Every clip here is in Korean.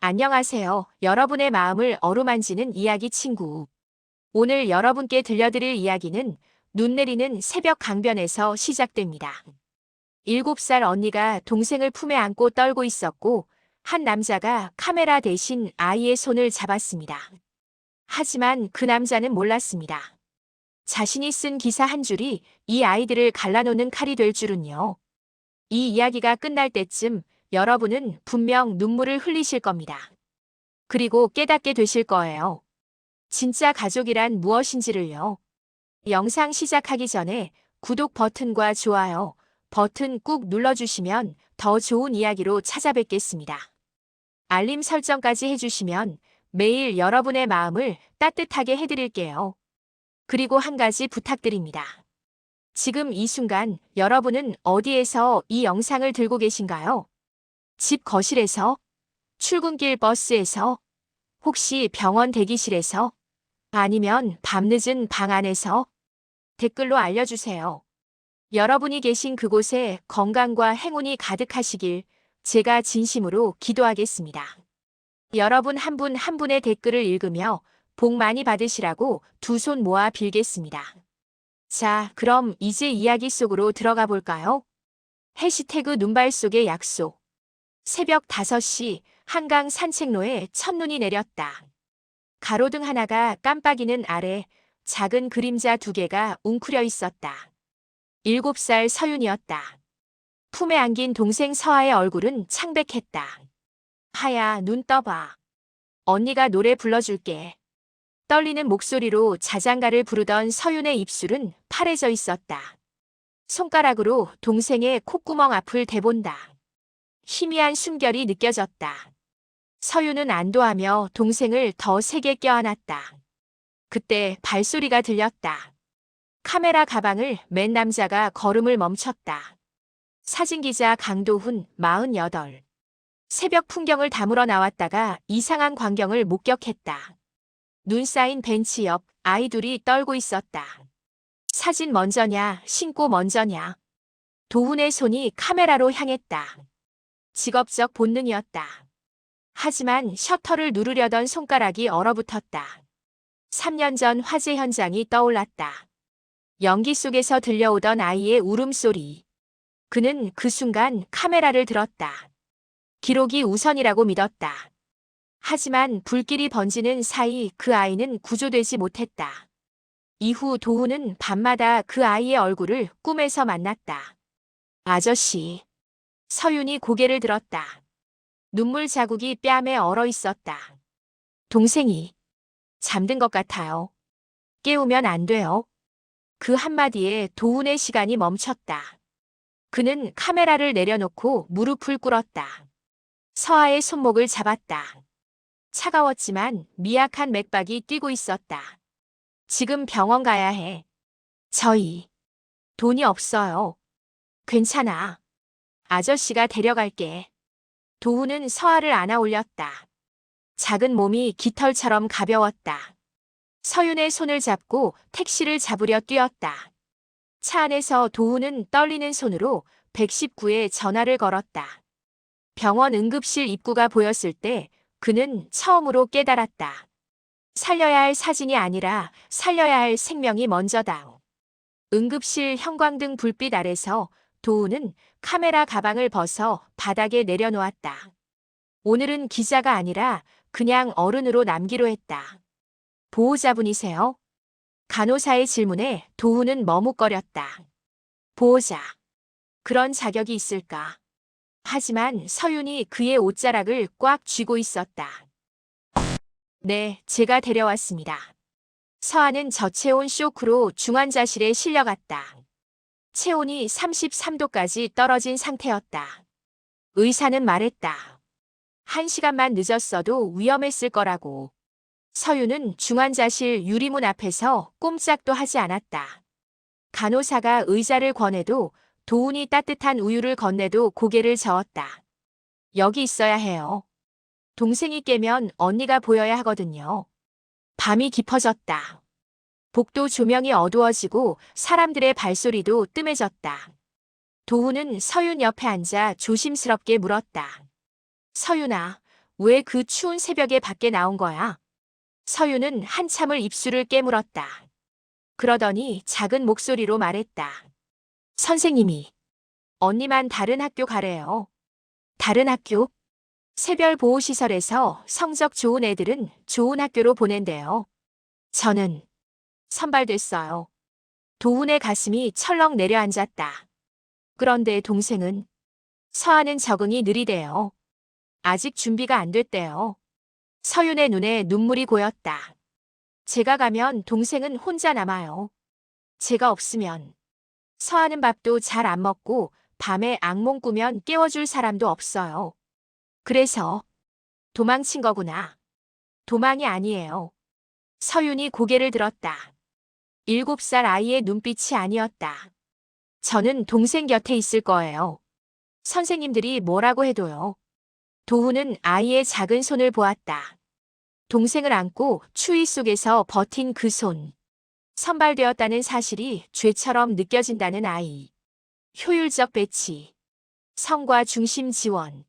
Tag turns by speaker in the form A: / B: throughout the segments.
A: 안녕하세요. 여러분의 마음을 어루만지는 이야기 친구. 오늘 여러분께 들려드릴 이야기는 눈 내리는 새벽 강변에서 시작됩니다. 7살 언니가 동생을 품에 안고 떨고 있었고, 한 남자가 카메라 대신 아이의 손을 잡았습니다. 하지만 그 남자는 몰랐습니다. 자신이 쓴 기사 한 줄이 이 아이들을 갈라놓는 칼이 될 줄은요. 이 이야기가 끝날 때쯤 여러분은 분명 눈물을 흘리실 겁니다. 그리고 깨닫게 되실 거예요. 진짜 가족이란 무엇인지를요. 영상 시작하기 전에 구독 버튼과 좋아요 버튼 꾹 눌러주시면 더 좋은 이야기로 찾아뵙겠습니다. 알림 설정까지 해주시면 매일 여러분의 마음을 따뜻하게 해드릴게요. 그리고 한 가지 부탁드립니다. 지금 이 순간 여러분은 어디에서 이 영상을 들고 계신가요? 집 거실에서? 출근길 버스에서? 혹시 병원 대기실에서? 아니면 밤늦은 방 안에서? 댓글로 알려주세요. 여러분이 계신 그곳에 건강과 행운이 가득하시길 제가 진심으로 기도하겠습니다. 여러분 한 분 한 분의 댓글을 읽으며 복 많이 받으시라고 두 손 모아 빌겠습니다. 자, 그럼 이제 이야기 속으로 들어가 볼까요? 해시태그 눈발 속의 약속. 새벽 5시 한강 산책로에 첫눈이 내렸다. 가로등 하나가 깜빡이는 아래 작은 그림자 2개가 웅크려 있었다. 7살 서윤이었다. 품에 안긴 동생 서아의 얼굴은 창백했다. 하야, 눈 떠봐. 언니가 노래 불러줄게. 떨리는 목소리로 자장가를 부르던 서윤의 입술은 파래져 있었다. 손가락으로 동생의 콧구멍 앞을 대본다. 희미한 숨결이 느껴졌다. 서윤은 안도하며 동생을 더 세게 껴안았다. 그때 발소리가 들렸다. 카메라 가방을 맨 남자가 걸음을 멈췄다. 사진기자 강도훈 48. 새벽 풍경을 담으러 나왔다가 이상한 광경을 목격했다. 눈 쌓인 벤치 옆 아이 둘이 떨고 있었다. 사진 먼저냐, 신고 먼저냐. 도훈의 손이 카메라로 향했다. 직업적 본능이었다. 하지만 셔터를 누르려던 손가락이 얼어붙었다. 3년 전 화재 현장이 떠올랐다. 연기 속에서 들려오던 아이의 울음소리. 그는 그 순간 카메라를 들었다. 기록이 우선이라고 믿었다. 하지만 불길이 번지는 사이 그 아이는 구조되지 못했다. 이후 도훈은 밤마다 그 아이의 얼굴을 꿈에서 만났다. 아저씨. 서윤이 고개를 들었다. 눈물 자국이 뺨에 얼어 있었다. 동생이 잠든 것 같아요. 깨우면 안 돼요. 그 한마디에 도훈의 시간이 멈췄다. 그는 카메라를 내려놓고 무릎을 꿇었다. 서아의 손목을 잡았다. 차가웠지만 미약한 맥박이 뛰고 있었다. 지금 병원 가야 해. 저희 돈이 없어요. 괜찮아. 아저씨가 데려갈게. 도훈은 서아를 안아 올렸다. 작은 몸이 깃털처럼 가벼웠다. 서윤의 손을 잡고 택시를 잡으려 뛰었다. 차 안에서 도훈은 떨리는 손으로 119에 전화를 걸었다. 병원 응급실 입구가 보였을 때 그는 처음으로 깨달았다. 살려야 할 사진이 아니라 살려야 할 생명이 먼저다. 응급실 형광등 불빛 아래서 도훈은 카메라 가방을 벗어 바닥에 내려놓았다. 오늘은 기자가 아니라 그냥 어른으로 남기로 했다. 보호자분이세요? 간호사의 질문에 도훈은 머뭇거렸다. 보호자. 그런 자격이 있을까? 하지만 서윤이 그의 옷자락을 꽉 쥐고 있었다. 네, 제가 데려왔습니다. 서아는 저체온 쇼크로 중환자실에 실려갔다. 체온이 33도까지 떨어진 상태였다. 의사는 말했다. 1시간만 늦었어도 위험했을 거라고. 서윤은 중환자실 유리문 앞에서 꼼짝도 하지 않았다. 간호사가 의자를 권해도 도훈이 따뜻한 우유를 건네도 고개를 저었다. 여기 있어야 해요. 동생이 깨면 언니가 보여야 하거든요. 밤이 깊어졌다. 복도 조명이 어두워지고 사람들의 발소리도 뜸해졌다. 도훈은 서윤 옆에 앉아 조심스럽게 물었다. 서윤아, 왜 그 추운 새벽에 밖에 나온 거야? 서유는 한참을 입술을 깨물었다. 그러더니 작은 목소리로 말했다. 선생님이 언니만 다른 학교 가래요. 다른 학교? 새별보호시설에서 성적 좋은 애들은 좋은 학교로 보낸대요. 저는 선발됐어요. 도훈의 가슴이 철렁 내려앉았다. 그런데 동생은 서하는 적응이 느리대요. 아직 준비가 안 됐대요. 서윤의 눈에 눈물이 고였다. 제가 가면 동생은 혼자 남아요. 제가 없으면 서하는 밥도 잘 안 먹고 밤에 악몽 꾸면 깨워줄 사람도 없어요. 그래서 도망친 거구나. 도망이 아니에요. 서윤이 고개를 들었다. 7살 아이의 눈빛이 아니었다. 저는 동생 곁에 있을 거예요. 선생님들이 뭐라고 해도요. 도훈은 아이의 작은 손을 보았다. 동생을 안고 추위 속에서 버틴 그 손. 선발되었다는 사실이 죄처럼 느껴진다는 아이. 효율적 배치. 성과 중심 지원.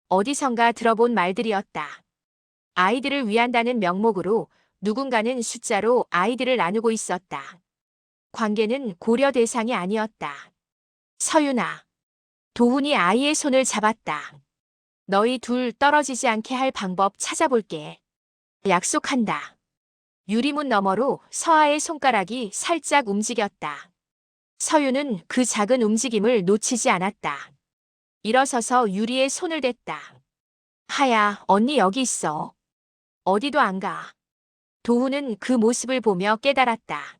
A: 어디선가 들어본 말들이었다. 아이들을 위한다는 명목으로 누군가는 숫자로 아이들을 나누고 있었다. 관계는 고려 대상이 아니었다. 서윤아. 도훈이 아이의 손을 잡았다. 너희 둘 떨어지지 않게 할 방법 찾아볼게. 약속한다. 유리문 너머로 서하의 손가락이 살짝 움직였다. 서윤은 그 작은 움직임을 놓치지 않았다. 일어서서 유리에 손을 댔다. 하야, 언니 여기 있어. 어디도 안 가. 도훈은 그 모습을 보며 깨달았다.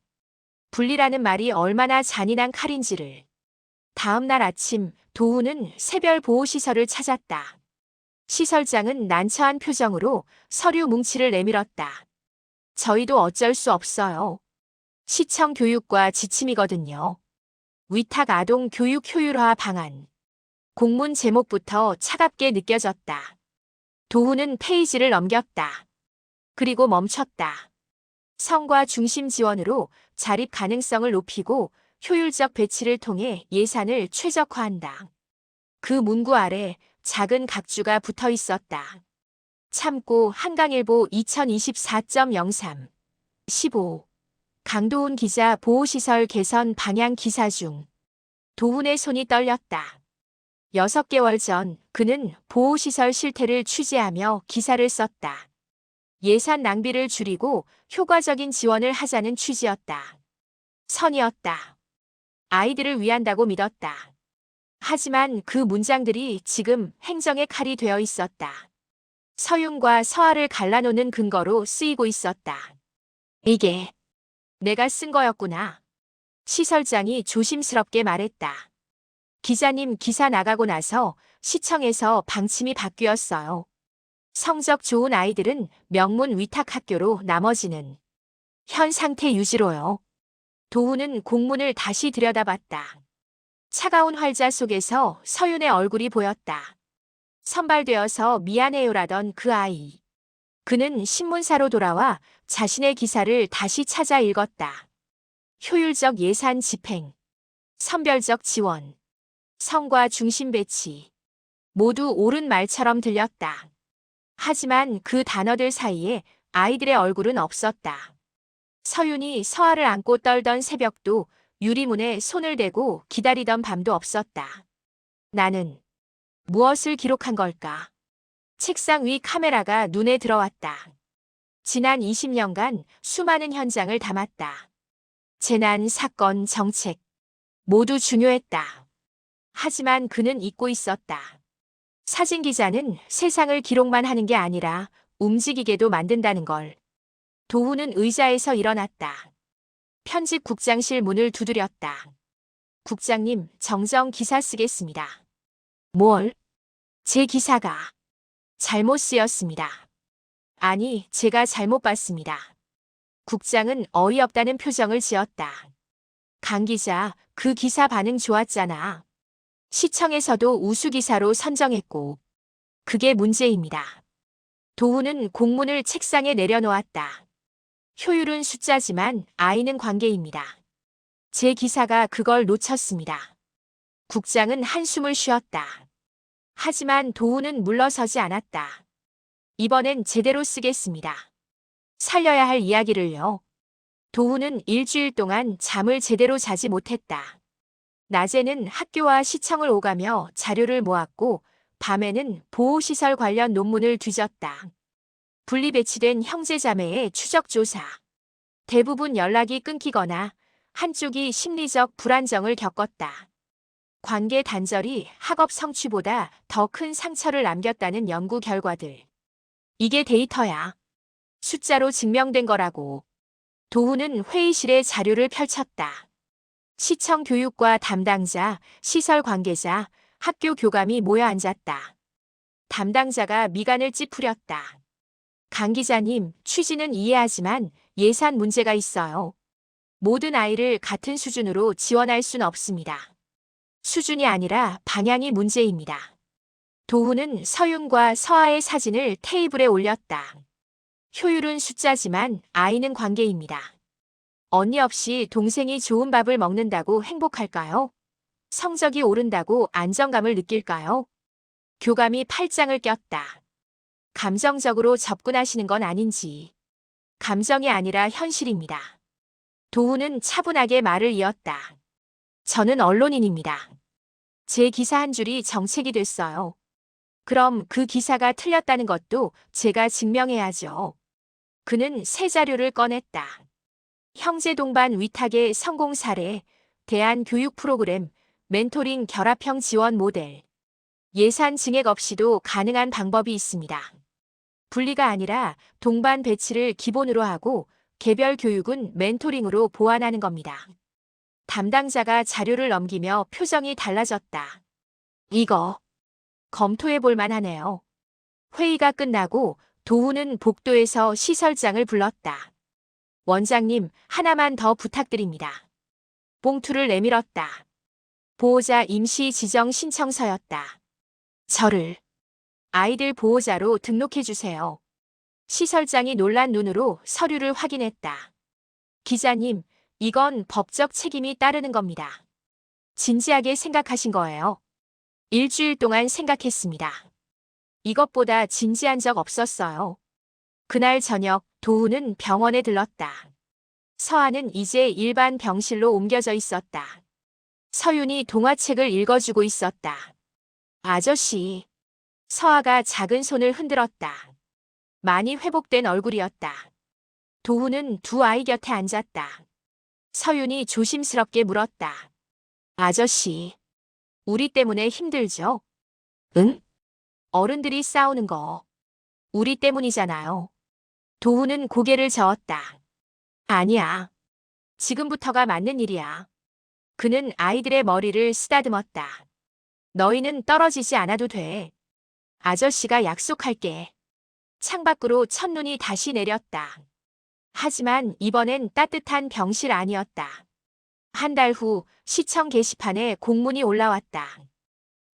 A: 분리라는 말이 얼마나 잔인한 칼인지를. 다음 날 아침 도훈은 새별 보호시설을 찾았다. 시설장은 난처한 표정으로 서류 뭉치를 내밀었다. 저희도 어쩔 수 없어요. 시청 교육과 지침이거든요. 위탁 아동 교육 효율화 방안. 공문 제목부터 차갑게 느껴졌다. 도훈은 페이지를 넘겼다. 그리고 멈췄다. 성과 중심 지원으로 자립 가능성을 높이고 효율적 배치를 통해 예산을 최적화한다. 그 문구 아래 작은 각주가 붙어 있었다. 참고 한강일보 2024.03 15 강도훈 기자 보호시설 개선 방향 기사 중. 도훈의 손이 떨렸다. 6개월 전 그는 보호시설 실태를 취재하며 기사를 썼다. 예산 낭비를 줄이고 효과적인 지원을 하자는 취지였다. 선이었다. 아이들을 위한다고 믿었다. 하지만 그 문장들이 지금 행정의 칼이 되어 있었다. 서윤과 서하를 갈라놓는 근거로 쓰이고 있었다. 이게 내가 쓴 거였구나. 시설장이 조심스럽게 말했다. 기자님 기사 나가고 나서 시청에서 방침이 바뀌었어요. 성적 좋은 아이들은 명문 위탁학교로 나머지는 현 상태 유지로요. 도훈은 공문을 다시 들여다봤다. 차가운 활자 속에서 서윤의 얼굴이 보였다. 선발되어서 미안해요라던 그 아이. 그는 신문사로 돌아와 자신의 기사를 다시 찾아 읽었다. 효율적 예산 집행, 선별적 지원, 성과 중심 배치. 모두 옳은 말처럼 들렸다. 하지만 그 단어들 사이에 아이들의 얼굴은 없었다. 서윤이 서하를 안고 떨던 새벽도 유리문에 손을 대고 기다리던 밤도 없었다. 나는 무엇을 기록한 걸까? 책상 위 카메라가 눈에 들어왔다. 지난 20년간 수많은 현장을 담았다. 재난, 사건, 정책. 모두 중요했다. 하지만 그는 잊고 있었다. 사진 기자는 세상을 기록만 하는 게 아니라 움직이게도 만든다는 걸. 도훈은 의자에서 일어났다. 편집국장실 문을 두드렸다. 국장님, 정정 기사 쓰겠습니다. 뭘? 제 기사가 잘못 쓰였습니다. 아니, 제가 잘못 봤습니다. 국장은 어이없다는 표정을 지었다. 강 기자, 그 기사 반응 좋았잖아. 시청에서도 우수기사로 선정했고. 그게 문제입니다. 도훈은 공문을 책상에 내려놓았다. 효율은 숫자지만 아이는 관계입니다. 제 기사가 그걸 놓쳤습니다. 국장은 한숨을 쉬었다. 하지만 도훈은 물러서지 않았다. 이번엔 제대로 쓰겠습니다. 살려야 할 이야기를요. 도훈은 일주일 동안 잠을 제대로 자지 못했다. 낮에는 학교와 시청을 오가며 자료를 모았고 밤에는 보호시설 관련 논문을 뒤졌다. 분리 배치된 형제자매의 추적 조사. 대부분 연락이 끊기거나 한쪽이 심리적 불안정을 겪었다. 관계 단절이 학업 성취보다 더 큰 상처를 남겼다는 연구 결과들. 이게 데이터야. 숫자로 증명된 거라고. 도훈은 회의실에 자료를 펼쳤다. 시청 교육과 담당자, 시설 관계자, 학교 교감이 모여 앉았다. 담당자가 미간을 찌푸렸다. 강 기자님, 취지는 이해하지만 예산 문제가 있어요. 모든 아이를 같은 수준으로 지원할 순 없습니다. 수준이 아니라 방향이 문제입니다. 도훈은 서윤과 서아의 사진을 테이블에 올렸다. 효율은 숫자지만 아이는 관계입니다. 언니 없이 동생이 좋은 밥을 먹는다고 행복할까요? 성적이 오른다고 안정감을 느낄까요? 교감이 팔짱을 꼈다. 감정적으로 접근하시는 건 아닌지. 감정이 아니라 현실입니다. 도훈은 차분하게 말을 이었다. 저는 언론인입니다. 제 기사 한 줄이 정책이 됐어요. 그럼 그 기사가 틀렸다는 것도 제가 증명해야죠. 그는 새 자료를 꺼냈다. 형제 동반 위탁의 성공 사례, 대안 교육 프로그램, 멘토링 결합형 지원 모델. 예산 증액 없이도 가능한 방법이 있습니다. 분리가 아니라 동반 배치를 기본으로 하고 개별 교육은 멘토링으로 보완하는 겁니다. 담당자가 자료를 넘기며 표정이 달라졌다. 이거 검토해 볼 만하네요. 회의가 끝나고 도훈은 복도에서 시설장을 불렀다. 원장님, 하나만 더 부탁드립니다. 봉투를 내밀었다. 보호자 임시 지정 신청서였다. 저를 아이들 보호자로 등록해 주세요. 시설장이 놀란 눈으로 서류를 확인했다. 기자님, 이건 법적 책임이 따르는 겁니다. 진지하게 생각하신 거예요. 일주일 동안 생각했습니다. 이것보다 진지한 적 없었어요. 그날 저녁 도훈은 병원에 들렀다. 서아는 이제 일반 병실로 옮겨져 있었다. 서윤이 동화책을 읽어주고 있었다. 아저씨. 서아가 작은 손을 흔들었다. 많이 회복된 얼굴이었다. 도훈은 두 아이 곁에 앉았다. 서윤이 조심스럽게 물었다. 아저씨. 우리 때문에 힘들죠? 응? 어른들이 싸우는 거. 우리 때문이잖아요. 도훈은 고개를 저었다. 아니야. 지금부터가 맞는 일이야. 그는 아이들의 머리를 쓰다듬었다. 너희는 떨어지지 않아도 돼. 아저씨가 약속할게. 창밖으로 첫눈이 다시 내렸다. 하지만 이번엔 따뜻한 병실 아니었다. 한 달 후 시청 게시판에 공문이 올라왔다.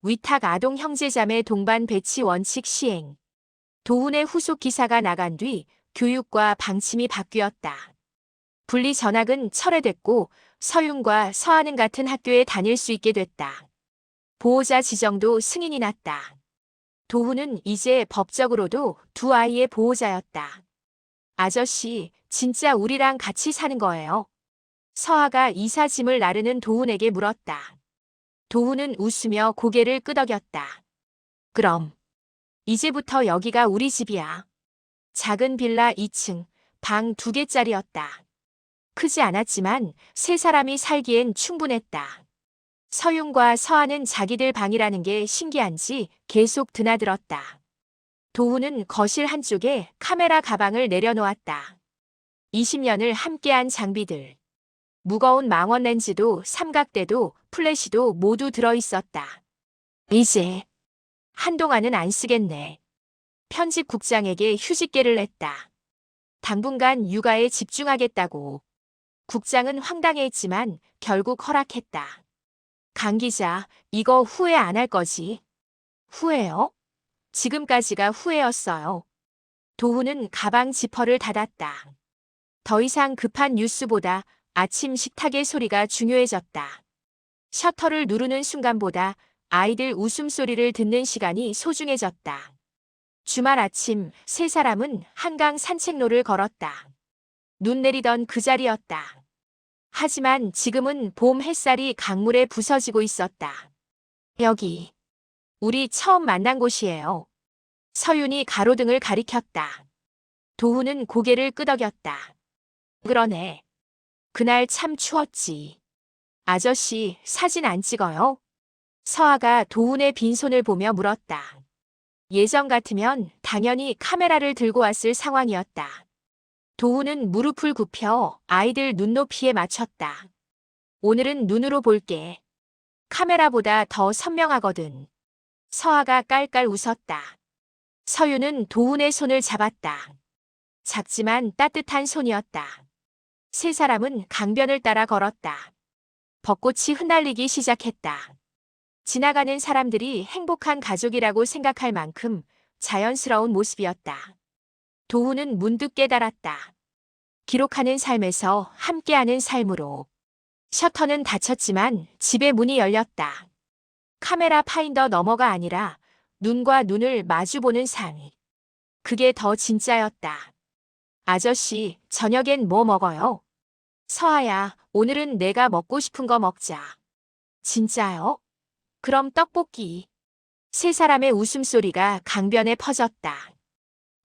A: 위탁 아동 형제자매 동반 배치 원칙 시행. 도훈의 후속 기사가 나간 뒤 교육과 방침이 바뀌었다. 분리 전학은 철회됐고 서윤과 서아는 같은 학교에 다닐 수 있게 됐다. 보호자 지정도 승인이 났다. 도훈은 이제 법적으로도 두 아이의 보호자였다. 아저씨, 진짜 우리랑 같이 사는 거예요? 서아가 이삿짐을 나르는 도훈에게 물었다. 도훈은 웃으며 고개를 끄덕였다. 그럼 이제부터 여기가 우리 집이야. 작은 빌라 2층, 방 2개짜리였다. 크지 않았지만 세 사람이 살기엔 충분했다. 서윤과 서아는 자기들 방이라는 게 신기한지 계속 드나들었다. 도훈은 거실 한쪽에 카메라 가방을 내려놓았다. 20년을 함께한 장비들. 무거운 망원 렌즈도 삼각대도 플래시도 모두 들어있었다. 이제 한동안은 안 쓰겠네. 편집국장에게 휴직계를 냈다. 당분간 육아에 집중하겠다고. 국장은 황당해했지만 결국 허락했다. 강 기자, 이거 후회 안 할 거지? 후회요? 지금까지가 후회였어요. 도훈은 가방 지퍼를 닫았다. 더 이상 급한 뉴스보다 아침 식탁의 소리가 중요해졌다. 셔터를 누르는 순간보다 아이들 웃음소리를 듣는 시간이 소중해졌다. 주말 아침 세 사람은 한강 산책로를 걸었다. 눈 내리던 그 자리였다. 하지만 지금은 봄 햇살이 강물에 부서지고 있었다. 여기, 우리 처음 만난 곳이에요. 서윤이 가로등을 가리켰다. 도훈은 고개를 끄덕였다. 그러네. 그날 참 추웠지. 아저씨, 사진 안 찍어요? 서아가 도훈의 빈손을 보며 물었다. 예전 같으면 당연히 카메라를 들고 왔을 상황이었다. 도훈은 무릎을 굽혀 아이들 눈높이에 맞췄다. 오늘은 눈으로 볼게. 카메라보다 더 선명하거든. 서아가 깔깔 웃었다. 서유는 도훈의 손을 잡았다. 작지만 따뜻한 손이었다. 세 사람은 강변을 따라 걸었다. 벚꽃이 흩날리기 시작했다. 지나가는 사람들이 행복한 가족이라고 생각할 만큼 자연스러운 모습이었다. 도훈은 문득 깨달았다. 기록하는 삶에서 함께하는 삶으로. 셔터는 닫혔지만 집의 문이 열렸다. 카메라 파인더 너머가 아니라 눈과 눈을 마주보는 삶. 그게 더 진짜였다. 아저씨, 저녁엔 뭐 먹어요? 서아야, 오늘은 내가 먹고 싶은 거 먹자. 진짜요? 그럼 떡볶이. 세 사람의 웃음소리가 강변에 퍼졌다.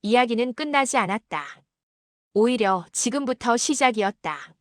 A: 이야기는 끝나지 않았다. 오히려 지금부터 시작이었다.